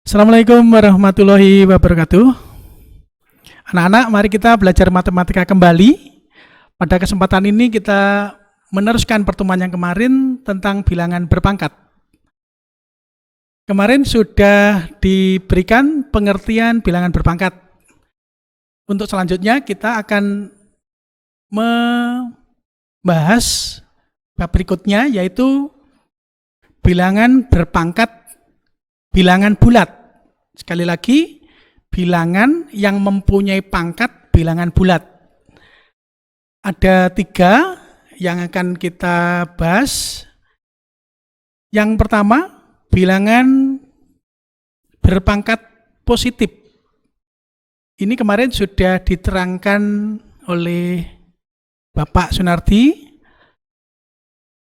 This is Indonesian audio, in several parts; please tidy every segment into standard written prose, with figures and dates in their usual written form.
Assalamualaikum warahmatullahi wabarakatuh. Anak-anak, mari kita belajar matematika kembali. Pada kesempatan ini kita meneruskan pertemuan yang kemarin tentang bilangan berpangkat. Kemarin sudah diberikan pengertian bilangan berpangkat. Untuk selanjutnya kita akan membahas bab berikutnya, yaitu bilangan berpangkat bilangan bulat. Sekali lagi, bilangan yang mempunyai pangkat bilangan bulat. Ada 3 yang akan kita bahas. Yang pertama, bilangan berpangkat positif. Ini kemarin sudah diterangkan oleh Bapak Sunardi.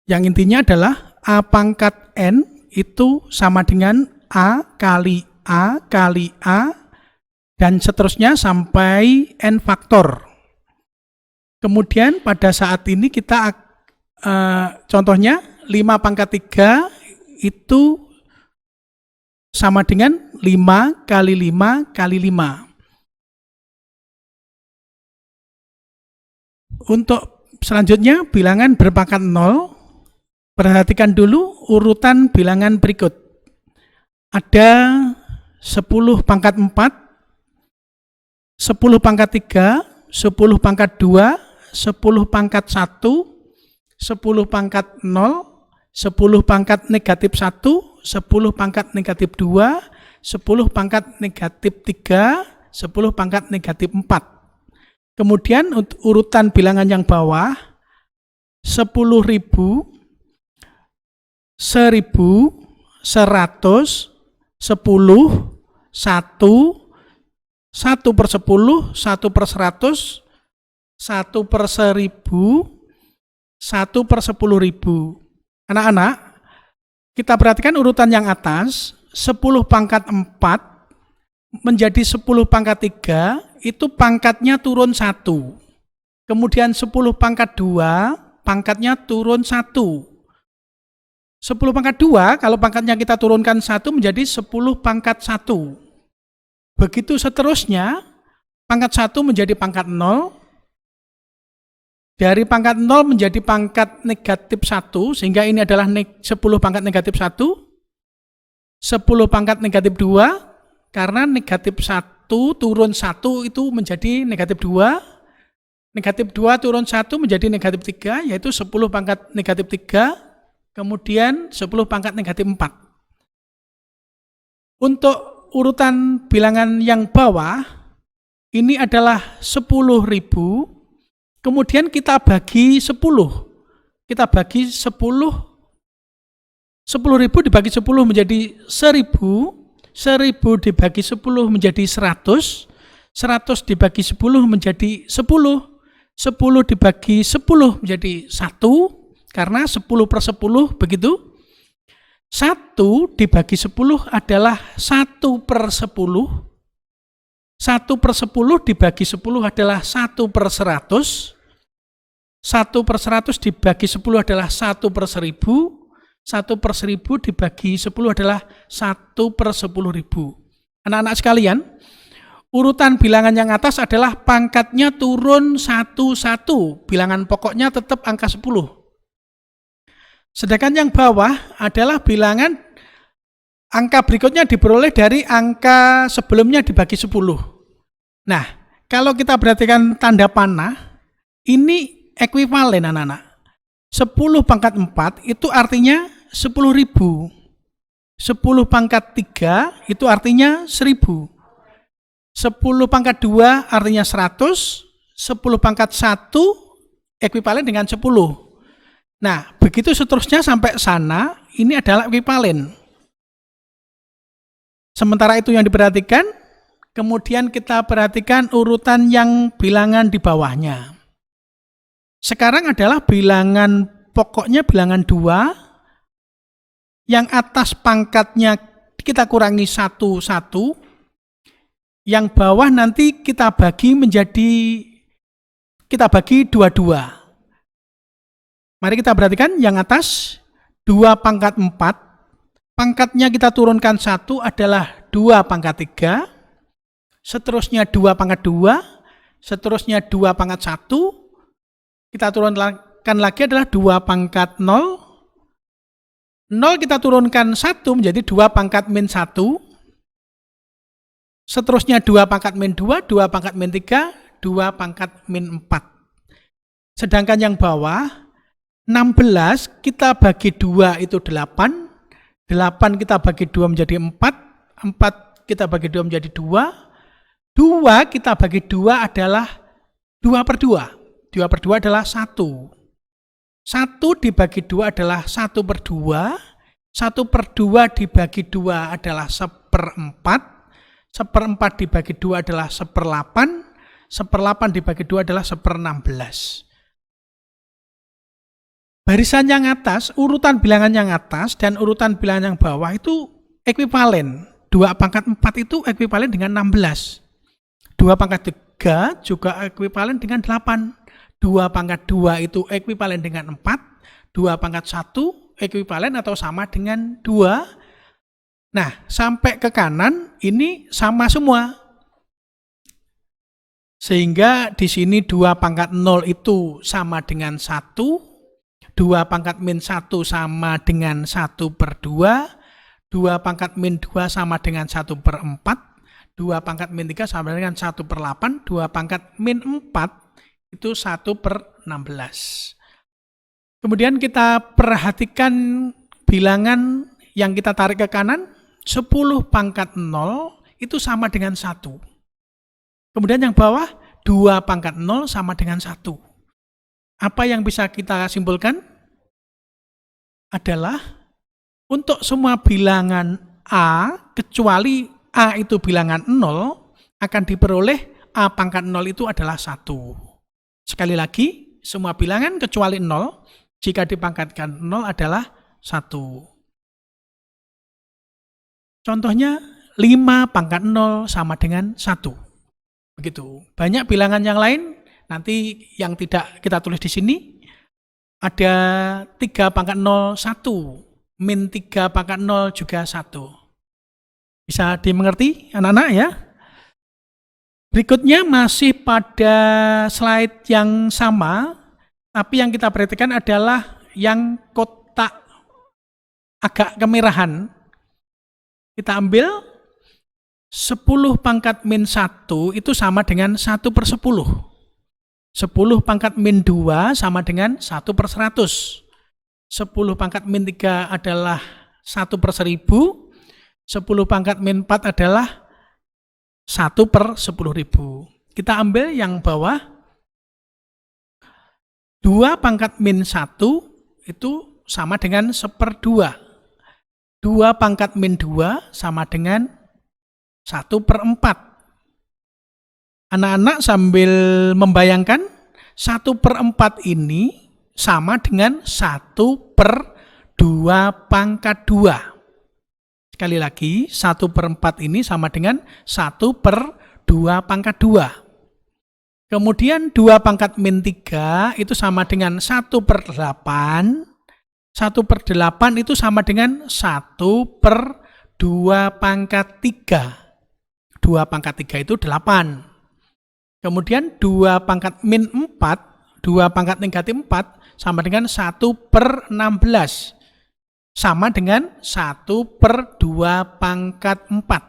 Yang intinya adalah A pangkat N itu sama dengan A kali A kali A dan seterusnya sampai N faktor. Kemudian pada saat ini kita contohnya 5 pangkat 3 itu sama dengan 5 kali 5 kali 5. Untuk selanjutnya bilangan berpangkat 0, perhatikan dulu urutan bilangan berikut. Ada 10 pangkat 4, 10 pangkat 3, 10 pangkat 2, 10 pangkat 1, 10 pangkat 0, 10 pangkat negatif 1, 10 pangkat negatif 2, 10 pangkat negatif 3, 10 pangkat negatif 4. Kemudian urutan bilangan yang bawah, 10.000, 1.000, 100, 10, 1, 1 per 10, 1 per 100, 1 per 1.000, 1 per 10.000. Anak-anak, kita perhatikan urutan yang atas, 10 pangkat 4 menjadi 10 pangkat 3, itu pangkatnya turun 1. Kemudian 10 pangkat 2, pangkatnya turun 1. 10 pangkat 2, kalau pangkatnya kita turunkan 1 menjadi 10 pangkat 1. Begitu seterusnya, pangkat 1 menjadi pangkat 0, dari pangkat 0 menjadi pangkat negatif 1, sehingga ini adalah 10 pangkat negatif 1, 10 pangkat negatif 2, karena negatif 1 turun 1 itu menjadi negatif 2, negatif 2 turun 1 menjadi negatif 3, yaitu 10 pangkat negatif 3, kemudian 10 pangkat negatif 4. Untuk urutan bilangan yang bawah, ini adalah 10.000, kemudian kita bagi 10. Kita bagi 10, 10.000 dibagi 10 menjadi 1.000, 1.000 dibagi 10 menjadi 100, 100 dibagi 10 menjadi 10, 10 dibagi 10 menjadi 1, karena 10 per 10 begitu. 1 dibagi 10 adalah 1 per 10. 1 per 10 dibagi 10 adalah 1 per 100. 1 per 100 dibagi 10 adalah 1 per 1000. 1 per 1000 dibagi 10 adalah 1 per 10.000. Anak-anak sekalian, urutan bilangan yang atas adalah pangkatnya turun 1-1. Bilangan pokoknya tetap angka 10. Sedangkan yang bawah adalah bilangan angka berikutnya diperoleh dari angka sebelumnya dibagi 10. Nah, kalau kita perhatikan tanda panah, ini ekuivalen anak-anak. 10 pangkat 4 itu artinya 10.000. 10 pangkat 3 itu artinya 1.000. 10 pangkat 2 artinya 100. 10 pangkat 1 ekuivalen dengan 10. Nah, begitu seterusnya sampai sana, ini adalah ekuivalen. Sementara itu yang diperhatikan, kemudian kita perhatikan urutan yang bilangan di bawahnya. Sekarang adalah bilangan pokoknya bilangan 2, yang atas pangkatnya kita kurangi 1-1, yang bawah nanti kita bagi 2-2. Mari kita perhatikan yang atas 2 pangkat 4 pangkatnya kita turunkan 1 adalah 2 pangkat 3, seterusnya 2 pangkat 2, seterusnya 2 pangkat 1, kita turunkan lagi adalah 2 pangkat 0, 0 kita turunkan 1 menjadi 2 pangkat min 1, seterusnya 2 pangkat min 2, 2 pangkat min 3, 2 pangkat min 4. Sedangkan yang bawah, 16 kita bagi 2 itu 8, 8 kita bagi 2 menjadi 4, 4 kita bagi 2 menjadi 2, 2 kita bagi 2 adalah 2 per 2, 2 per 2 adalah 1. 1 dibagi 2 adalah 1 per 2, 1 per 2 dibagi 2 adalah 1/4, 1/4 dibagi 2 adalah 1/8, 1/8 dibagi 2 adalah 1/16. Barisan yang atas, urutan bilangan yang atas dan urutan bilangan yang bawah itu ekuivalen. 2 pangkat 4 itu ekuivalen dengan 16. 2 pangkat 3 juga ekuivalen dengan 8. 2 pangkat 2 itu ekuivalen dengan 4. 2 pangkat 1 ekuivalen atau sama dengan 2. Nah, sampai ke kanan ini sama semua. Sehingga di sini 2 pangkat 0 itu sama dengan 1. 2 pangkat min 1 sama dengan 1 per 2, 2 pangkat min 2 sama dengan 1 per 4, 2 pangkat min 3 sama dengan 1 per 8, 2 pangkat min 4 itu 1 per 16. Kemudian kita perhatikan bilangan yang kita tarik ke kanan, 10 pangkat 0 itu sama dengan 1. Kemudian yang bawah, 2 pangkat 0 sama dengan 1. Apa yang bisa kita simpulkan? Adalah untuk semua bilangan A, kecuali A itu bilangan 0, akan diperoleh A pangkat 0 itu adalah 1. Sekali lagi, semua bilangan kecuali 0, jika dipangkatkan 0 adalah 1. Contohnya, 5 pangkat 0 sama dengan 1. Begitu. Banyak bilangan yang lain. Nanti yang tidak kita tulis di sini, ada 3 pangkat 0, 1. Min 3 pangkat 0 juga 1. Bisa dimengerti anak-anak ya? Berikutnya masih pada slide yang sama, tapi yang kita perhatikan adalah yang kotak agak kemerahan. Kita ambil 10 pangkat min 1 itu sama dengan 1 per 10. 10 pangkat min 2 sama dengan 1 per 100. 10 pangkat min 3 adalah 1 per 1000. 10 pangkat min 4 adalah 1 per 10.000. Kita ambil yang bawah. 2 pangkat min 1 itu sama dengan 1/2. 2 pangkat min 2 sama dengan 1 per 4. Anak-anak sambil membayangkan 1 per 4 ini sama dengan 1 per 2 pangkat 2. Sekali lagi, 1 per 4 ini sama dengan 1 per 2 pangkat 2. Kemudian 2 pangkat min 3 itu sama dengan 1 per 8. 1 per 8 itu sama dengan 1 per 2 pangkat 3. 2 pangkat 3 itu 8. Kemudian 2 pangkat min 4, 2 pangkat negatif 4, sama dengan 1 per 16. Sama dengan 1 per 2 pangkat 4.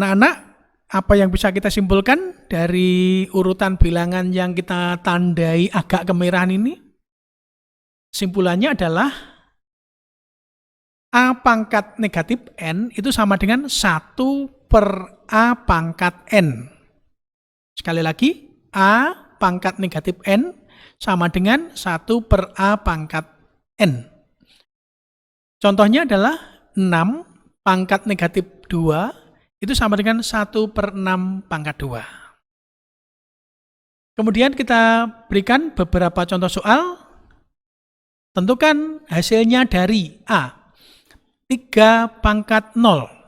Anak-anak, apa yang bisa kita simpulkan dari urutan bilangan yang kita tandai agak kemerahan ini? Simpulannya adalah A pangkat negatif N itu sama dengan 1 per A pangkat N. Sekali lagi, A pangkat negatif N sama dengan 1 per A pangkat N. Contohnya adalah 6 pangkat negatif 2 itu sama dengan 1 per 6 pangkat 2. Kemudian kita berikan beberapa contoh soal. Tentukan hasilnya dari A, 3 pangkat 0.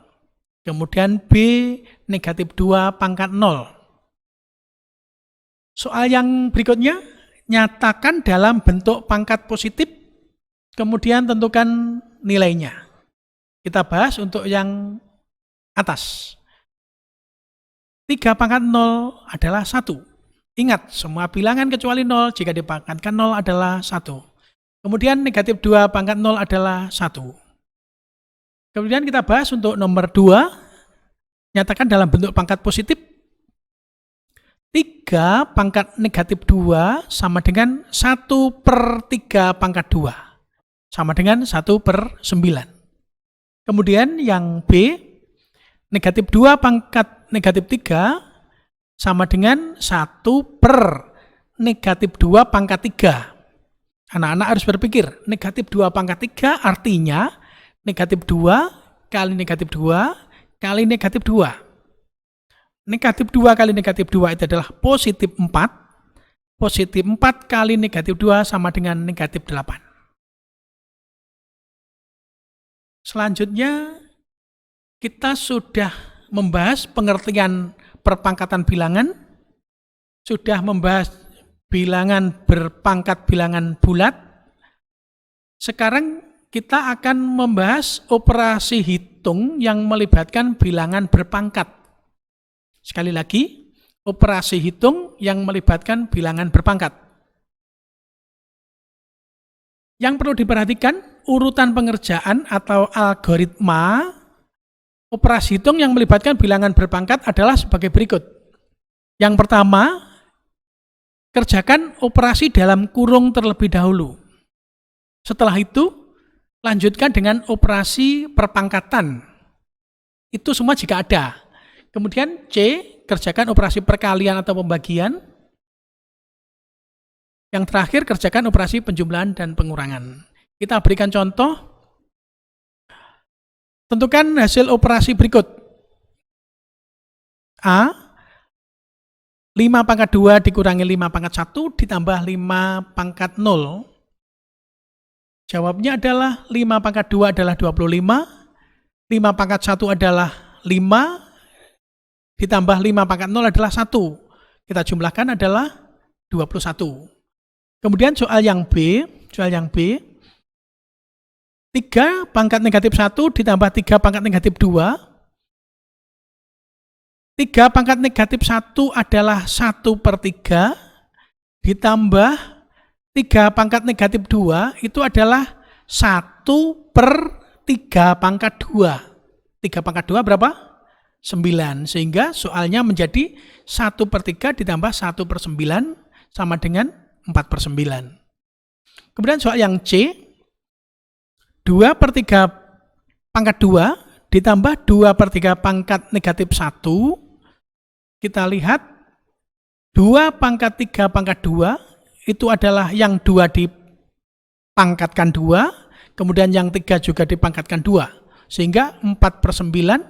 Kemudian B, negatif 2 pangkat 0. Soal yang berikutnya, nyatakan dalam bentuk pangkat positif, kemudian tentukan nilainya. Kita bahas untuk yang atas. 3 pangkat 0 adalah 1. Ingat, semua bilangan kecuali 0 jika dipangkatkan 0 adalah 1. Kemudian negatif 2 pangkat 0 adalah 1. Kemudian kita bahas untuk nomor 2, nyatakan dalam bentuk pangkat positif. 3 pangkat negatif 2 sama dengan 1/3 pangkat 2. Sama dengan 1/9. Kemudian yang B, negatif 2 pangkat negatif 3 sama dengan 1/-2 pangkat 3. Anak-anak harus berpikir, negatif 2 pangkat 3 artinya negatif 2 kali negatif 2 kali negatif 2. Negatif 2 kali negatif 2 itu adalah positif 4. Positif 4 kali negatif 2 sama dengan negatif 8. Selanjutnya, kita sudah membahas pengertian perpangkatan bilangan, sudah membahas bilangan berpangkat bilangan bulat. Sekarang kita akan membahas operasi hitung yang melibatkan bilangan berpangkat. Sekali lagi, operasi hitung yang melibatkan bilangan berpangkat. Yang perlu diperhatikan, urutan pengerjaan atau algoritma operasi hitung yang melibatkan bilangan berpangkat adalah sebagai berikut. Yang pertama, kerjakan operasi dalam kurung terlebih dahulu. Setelah itu, lanjutkan dengan operasi perpangkatan. Itu semua jika ada. Kemudian C, kerjakan operasi perkalian atau pembagian. Yang terakhir, kerjakan operasi penjumlahan dan pengurangan. Kita berikan contoh. Tentukan hasil operasi berikut. A, 5 pangkat 2 dikurangi 5 pangkat 1 ditambah 5 pangkat 0. Jawabnya adalah 5 pangkat 2 adalah 25, 5 pangkat 1 adalah 5, ditambah 5 pangkat 0 adalah 1. Kita jumlahkan adalah 21. Kemudian soal yang B, 3 pangkat negatif 1 ditambah 3 pangkat negatif 2. 3 pangkat negatif 1 adalah 1/3, ditambah 3 pangkat negatif 2 itu adalah 1/3 pangkat 2. 3 pangkat 2 berapa? 9. Sehingga soalnya menjadi 1/3 ditambah 1/9 sama dengan 4/9. Kemudian soal yang C, 2/3 pangkat 2 ditambah 2/3 pangkat negatif 1. Kita lihat 2 pangkat 3 pangkat 2 itu adalah yang 2 dipangkatkan 2, kemudian yang 3 juga dipangkatkan 2. Sehingga 4/9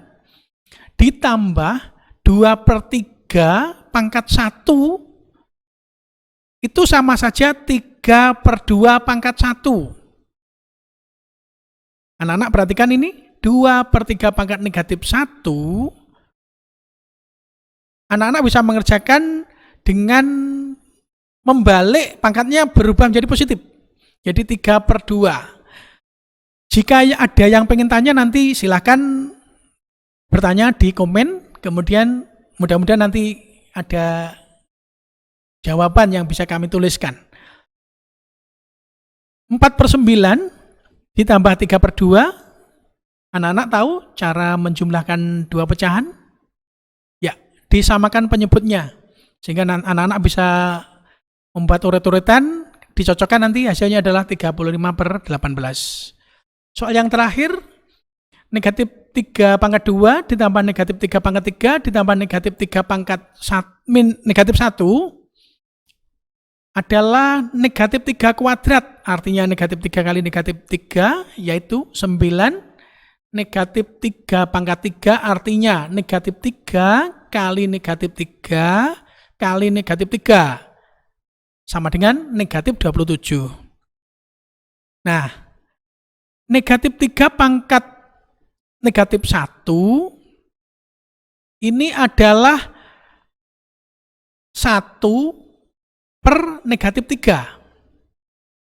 ditambah 2/3 pangkat 1 itu sama saja 3/2 pangkat 1. Anak-anak perhatikan ini, 2/3 pangkat negatif 1, anak-anak bisa mengerjakan dengan membalik pangkatnya berubah menjadi positif. Jadi 3/2. Jika ada yang pengen tanya nanti silakan bertanya di komen, kemudian mudah-mudahan nanti ada jawaban yang bisa kami tuliskan. 4/9 ditambah 3/2, anak-anak tahu cara menjumlahkan dua pecahan? Ya, disamakan penyebutnya. Sehingga anak-anak bisa membuat uret-uretan, dicocokkan nanti hasilnya adalah 35/18. Soal yang terakhir, negatif 3 pangkat 2 ditambah negatif 3 pangkat 3 ditambah negatif 3 pangkat negatif 1 adalah negatif 3 kuadrat. Artinya negatif 3 kali negatif 3 yaitu 9. Negatif 3 pangkat 3 artinya negatif 3 kali negatif 3 kali negatif 3. Sama dengan negatif 27. Nah, negatif 3 pangkat negatif 1 ini adalah 1/negatif 3.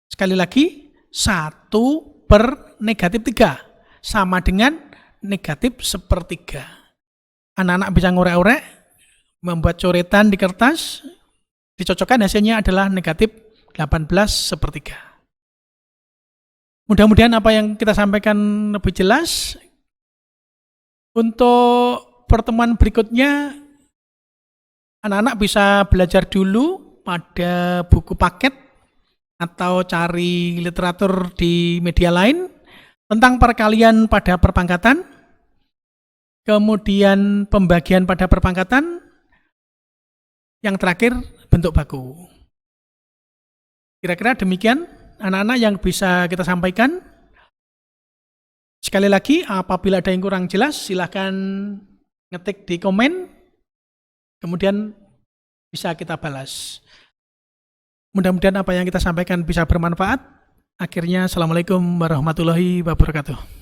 Sekali lagi, 1 per negatif 3. Sama dengan negatif sepertiga. Anak-anak bisa ngorek-orek, membuat coretan di kertas, dicocokkan hasilnya adalah negatif 18 sepertiga. Mudah-mudahan apa yang kita sampaikan lebih jelas. Untuk pertemuan berikutnya, anak-anak bisa belajar dulu pada buku paket atau cari literatur di media lain tentang perkalian pada perpangkatan, kemudian pembagian pada perpangkatan, yang terakhir bentuk baku. Kira-kira demikian anak-anak yang bisa kita sampaikan. Sekali lagi, apabila ada yang kurang jelas, silahkan ngetik di komen, kemudian bisa kita balas. Mudah-mudahan apa yang kita sampaikan bisa bermanfaat. Akhirnya, Assalamualaikum warahmatullahi wabarakatuh.